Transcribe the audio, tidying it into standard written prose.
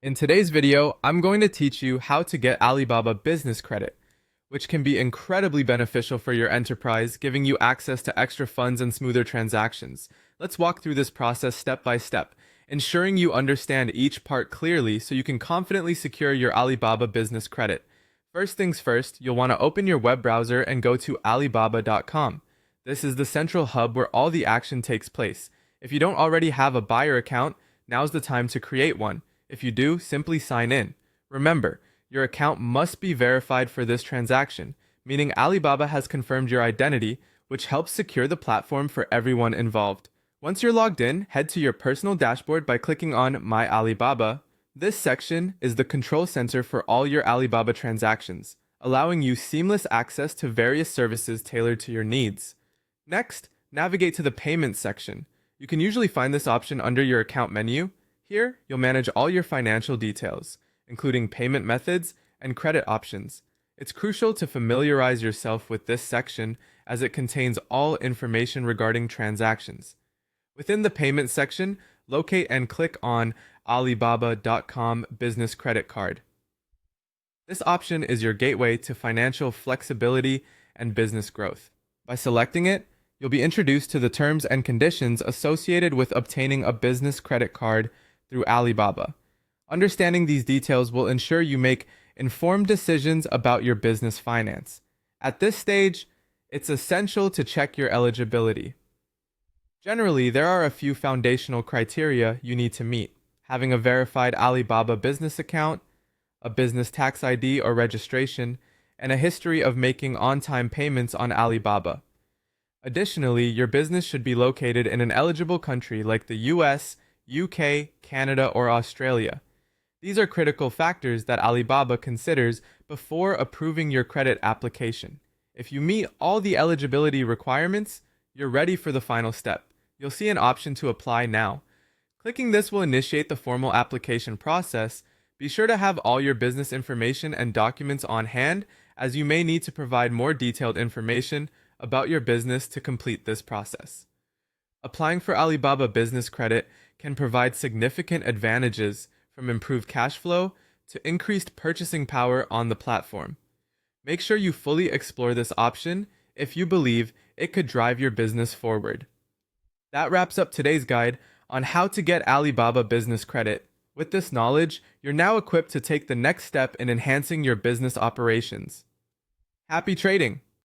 In today's video, I'm going to teach you how to get Alibaba Business Credit, which can be incredibly beneficial for your enterprise, giving you access to extra funds and smoother transactions. Let's walk through this process step by step, ensuring you understand each part clearly so you can confidently secure your Alibaba Business Credit. First things first, you'll want to open your web browser and go to Alibaba.com. This is the central hub where all the action takes place. If you don't already have a buyer account, now's the time to create one. If you do, simply sign in. Remember, your account must be verified for this transaction, meaning Alibaba has confirmed your identity, which helps secure the platform for everyone involved. Once you're logged in, head to your personal dashboard by clicking on My Alibaba. This section is the control center for all your Alibaba transactions, allowing you seamless access to various services tailored to your needs. Next, navigate to the Payments section. You can usually find this option under your account menu. Here, you'll manage all your financial details, including payment methods and credit options. It's crucial to familiarize yourself with this section as it contains all information regarding transactions. Within the Payment section, locate and click on Alibaba.com Business Credit Card. This option is your gateway to financial flexibility and business growth. By selecting it, you'll be introduced to the terms and conditions associated with obtaining a business credit card through Alibaba. Understanding these details will ensure you make informed decisions about your business finance. At this stage, it's essential to check your eligibility. Generally, there are a few foundational criteria you need to meet: having a verified Alibaba business account, a business tax ID or registration, and a history of making on-time payments on Alibaba. Additionally, your business should be located in an eligible country like the US, UK, Canada, or Australia. These are critical factors that Alibaba considers before approving your credit application. If you meet all the eligibility requirements, you're ready for the final step. You'll see an option to apply now. Clicking this will initiate the formal application process. Be sure to have all your business information and documents on hand, as you may need to provide more detailed information about your business to complete this process. Applying for Alibaba Business Credit can provide significant advantages, from improved cash flow to increased purchasing power on the platform. Make sure you fully explore this option if you believe it could drive your business forward. That wraps up today's guide on how to get Alibaba Business Credit. With this knowledge, you're now equipped to take the next step in enhancing your business operations. Happy trading!